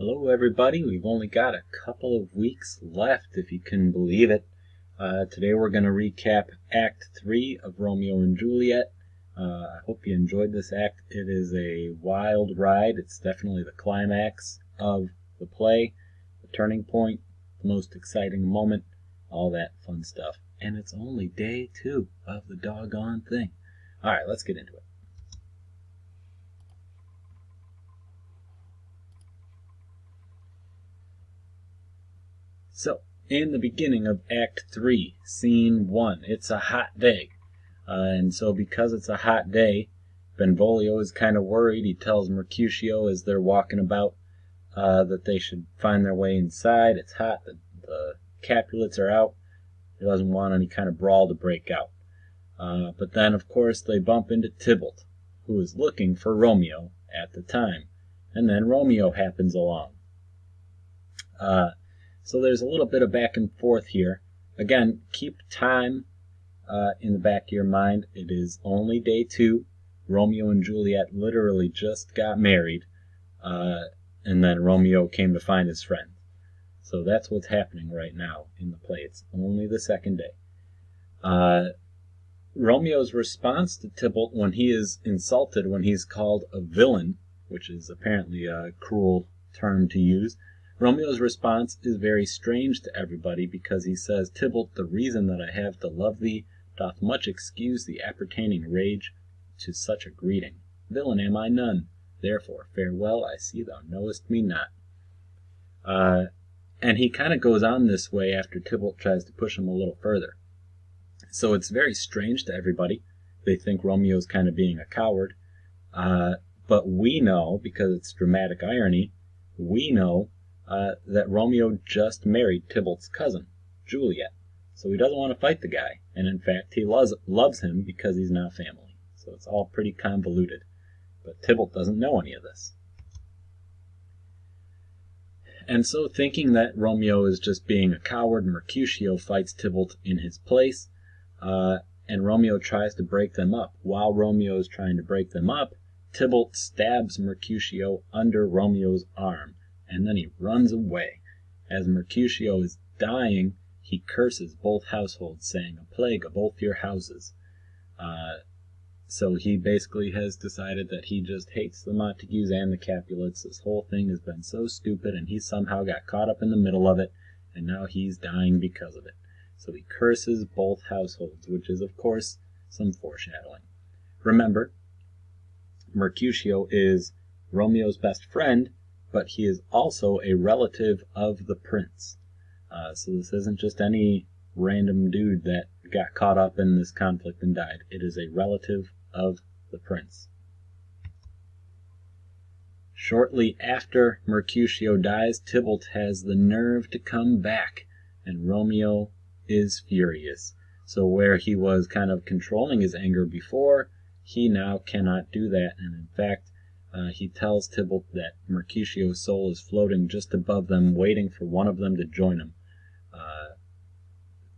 Hello everybody, we've only got a couple of weeks left if you can believe it. Today we're going to recap Act 3 of Romeo and Juliet. I hope you enjoyed this act. It is a wild ride. It's definitely the climax of the play, the turning point, the most exciting moment, all that fun stuff. And it's only day 2 of the doggone thing. Alright, let's get into it. So, in the beginning of Act 3, Scene 1, it's a hot day. And so because it's a hot day, Benvolio is kind of worried. He tells Mercutio as they're walking about that they should find their way inside. It's hot. The Capulets are out. He doesn't want any kind of brawl to break out. But then, of course, they bump into Tybalt, who is looking for Romeo at the time. And then Romeo happens along. So there's a little bit of back and forth here. Again, keep time in the back of your mind. It is only day 2. Romeo and Juliet literally just got married, and then Romeo came to find his friend. So that's what's happening right now in the play. It's only the second day. Romeo's response to Tybalt when he is insulted, when he's called a villain, which is apparently a cruel term to use, Romeo's response is very strange to everybody, because he says, "Tybalt, the reason that I have to love thee doth much excuse the appertaining rage to such a greeting. Villain am I none, therefore farewell, I see thou knowest me not." And he kind of goes on this way after Tybalt tries to push him a little further. So it's very strange to everybody. They think Romeo's kind of being a coward. But we know, because it's dramatic irony, we know that Romeo just married Tybalt's cousin, Juliet. So he doesn't want to fight the guy, and in fact he loves him because he's now family. So it's all pretty convoluted. But Tybalt doesn't know any of this. And so, thinking that Romeo is just being a coward, Mercutio fights Tybalt in his place, and Romeo tries to break them up. While Romeo is trying to break them up, Tybalt stabs Mercutio under Romeo's arm, and then he runs away. As Mercutio is dying, he curses both households, saying, "A plague of both your houses." So he basically has decided that he just hates the Montagues and the Capulets. This whole thing has been so stupid, and he somehow got caught up in the middle of it, and now he's dying because of it. So he curses both households, which is, of course, some foreshadowing. Remember, Mercutio is Romeo's best friend, but he is also a relative of the prince. So this isn't just any random dude that got caught up in this conflict and died. It is a relative of the prince. Shortly after Mercutio dies, Tybalt has the nerve to come back, and Romeo is furious. So where he was kind of controlling his anger before, he now cannot do that, and in fact, he tells Tybalt that Mercutio's soul is floating just above them, waiting for one of them to join him.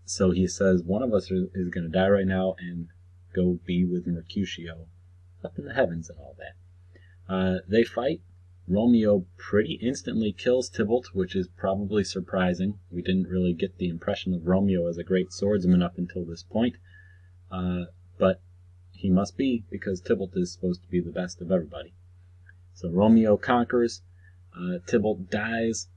So he says, one of us is going to die right now and go be with Mercutio up in the heavens and all that. They fight. Romeo pretty instantly kills Tybalt, which is probably surprising. We didn't really get the impression of Romeo as a great swordsman up until this point. But he must be, because Tybalt is supposed to be the best of everybody. So Romeo conquers. Tybalt dies.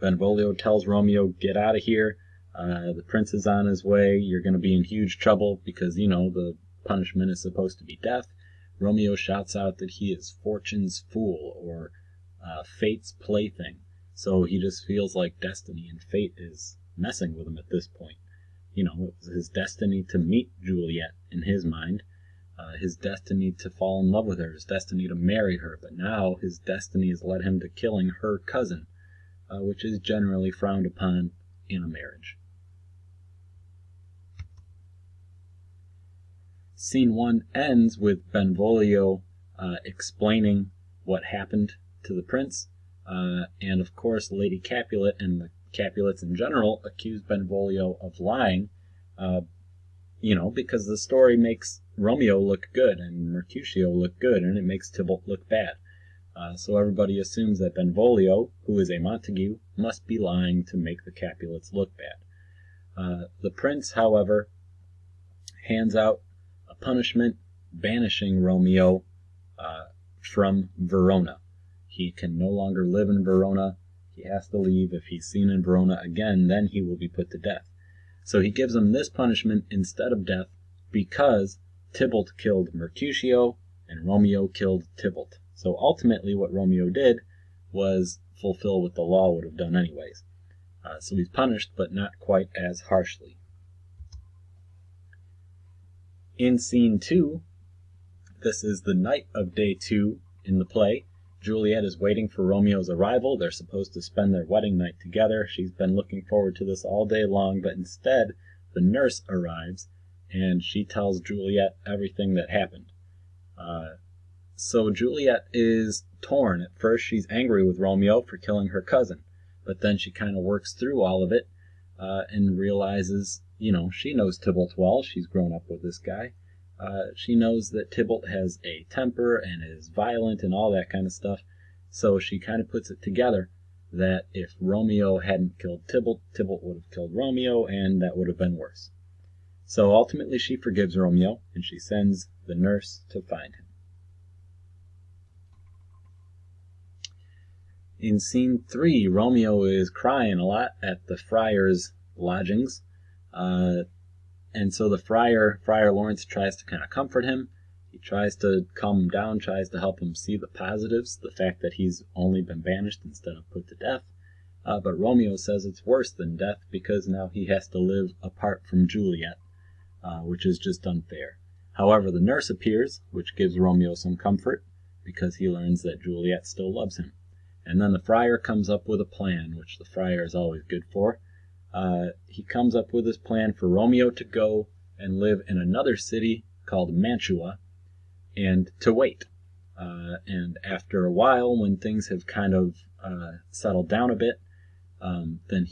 Benvolio tells Romeo, "Get out of here. The prince is on his way. You're going to be in huge trouble," because, the punishment is supposed to be death. Romeo shouts out that he is fortune's fool, or fate's plaything. So he just feels like destiny and fate is messing with him at this point. It was his destiny to meet Juliet in his mind, his destiny to fall in love with her, his destiny to marry her, but now his destiny has led him to killing her cousin, which is generally frowned upon in a marriage. Scene 1 ends with Benvolio explaining what happened to the prince, and of course Lady Capulet and the Capulets in general accuse Benvolio of lying, because the story makes Romeo look good and Mercutio look good, and it makes Tybalt look bad. So everybody assumes that Benvolio, who is a Montague, must be lying to make the Capulets look bad. The prince, however, hands out a punishment banishing Romeo from Verona. He can no longer live in Verona. He has to leave. If he's seen in Verona again, then he will be put to death. So he gives him this punishment instead of death because Tybalt killed Mercutio and Romeo killed Tybalt. So ultimately what Romeo did was fulfill what the law would have done anyways. So he's punished, but not quite as harshly. In scene 2, this is the night of day 2 in the play. Juliet is waiting for Romeo's arrival. They're supposed to spend their wedding night together. She's been looking forward to this all day long, but instead the nurse arrives and she tells Juliet everything that happened. So Juliet is torn. At first she's angry with Romeo for killing her cousin, but then she kind of works through all of it and realizes, she knows Tybalt well. She's grown up with this guy. She knows that Tybalt has a temper and is violent and all that kind of stuff. So she kind of puts it together that if Romeo hadn't killed Tybalt, Tybalt would have killed Romeo, and that would have been worse. So ultimately she forgives Romeo, and she sends the nurse to find him. In scene 3, Romeo is crying a lot at the friar's lodgings. And so the Friar Lawrence tries to kind of comfort him. He tries to calm him down, tries to help him see the positives, the fact that he's only been banished instead of put to death. But Romeo says it's worse than death because now he has to live apart from Juliet, which is just unfair. However, the nurse appears, which gives Romeo some comfort because he learns that Juliet still loves him. And then the friar comes up with a plan, which the friar is always good for. He comes up with this plan for Romeo to go and live in another city called Mantua and to wait. And after a while, when things have kind of settled down a bit, then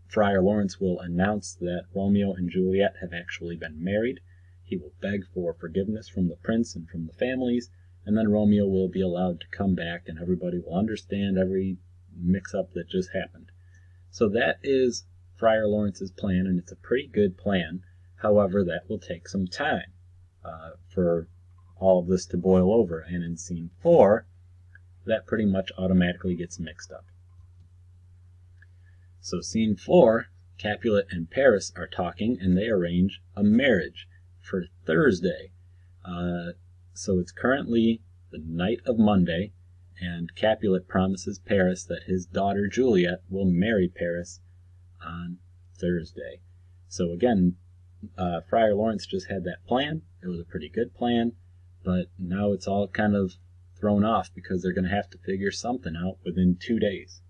Friar Lawrence will announce that Romeo and Juliet have actually been married. He will beg for forgiveness from the prince and from the families, and then Romeo will be allowed to come back and everybody will understand every mix-up that just happened. So that is Friar Lawrence's plan, and it's a pretty good plan. However, that will take some time for all of this to boil over, and in scene 4, that pretty much automatically gets mixed up. So scene 4, Capulet and Paris are talking, and they arrange a marriage for Thursday. So it's currently the night of Monday, and Capulet promises Paris that his daughter Juliet will marry Paris on Thursday. So again, Friar Lawrence just had that plan. It was a pretty good plan, but now it's all kind of thrown off because they're going to have to figure something out within 2 days.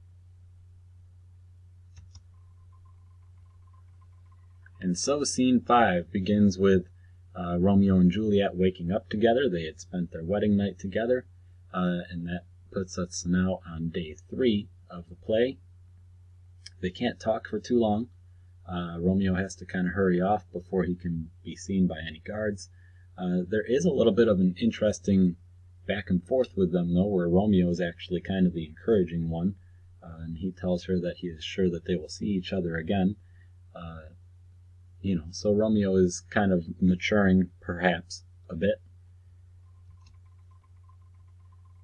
And so scene 5 begins with Romeo and Juliet waking up together. They had spent their wedding night together, and that puts us now on day 3 of the play. They can't talk for too long. Romeo has to kind of hurry off before he can be seen by any guards. There is a little bit of an interesting back and forth with them, though, where Romeo is actually kind of the encouraging one, and he tells her that he is sure that they will see each other again. So Romeo is kind of maturing, perhaps, a bit.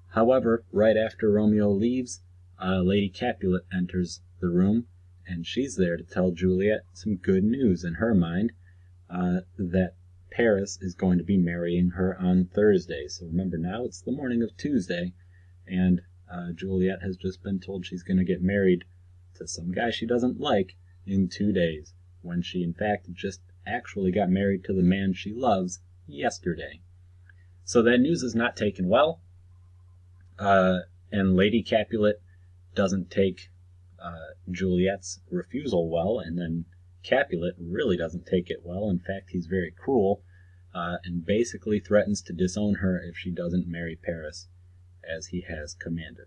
However, right after Romeo leaves, Lady Capulet enters the room, and she's there to tell Juliet some good news in her mind, that Paris is going to be marrying her on Thursday. So remember, now it's the morning of Tuesday, and Juliet has just been told she's going to get married to some guy she doesn't like in 2 days, when she in fact just actually got married to the man she loves yesterday. So that news is not taken well, and Lady Capulet doesn't take Juliet's refusal well, and then Capulet really doesn't take it well. In fact, he's very cruel, and basically threatens to disown her if she doesn't marry Paris, as he has commanded.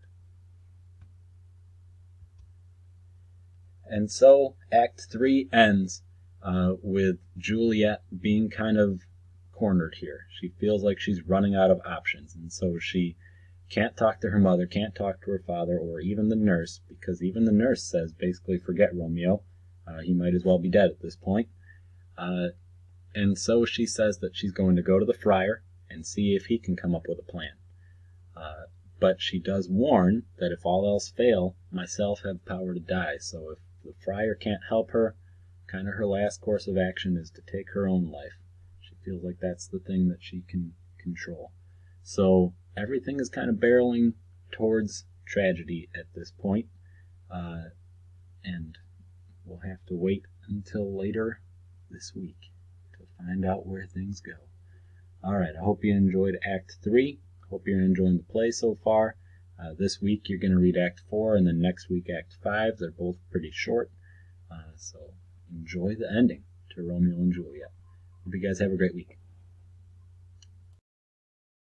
And so Act 3 ends with Juliet being kind of cornered here. She feels like she's running out of options, and so she can't talk to her mother, can't talk to her father, or even the nurse, because even the nurse says basically forget Romeo. He might as well be dead at this point. And so she says that she's going to go to the friar and see if he can come up with a plan. But she does warn that if all else fail, myself have power to die. So if the friar can't help her, kind of her last course of action is to take her own life. She feels like that's the thing that she can control. So everything is kind of barreling towards tragedy at this point. And we'll have to wait until later this week to find out where things go. Alright, I hope you enjoyed Act 3. Hope you're enjoying the play so far. This week you're going to read Act 4, and then next week Act 5. They're both pretty short. So enjoy the ending to Romeo and Juliet. Hope you guys have a great week.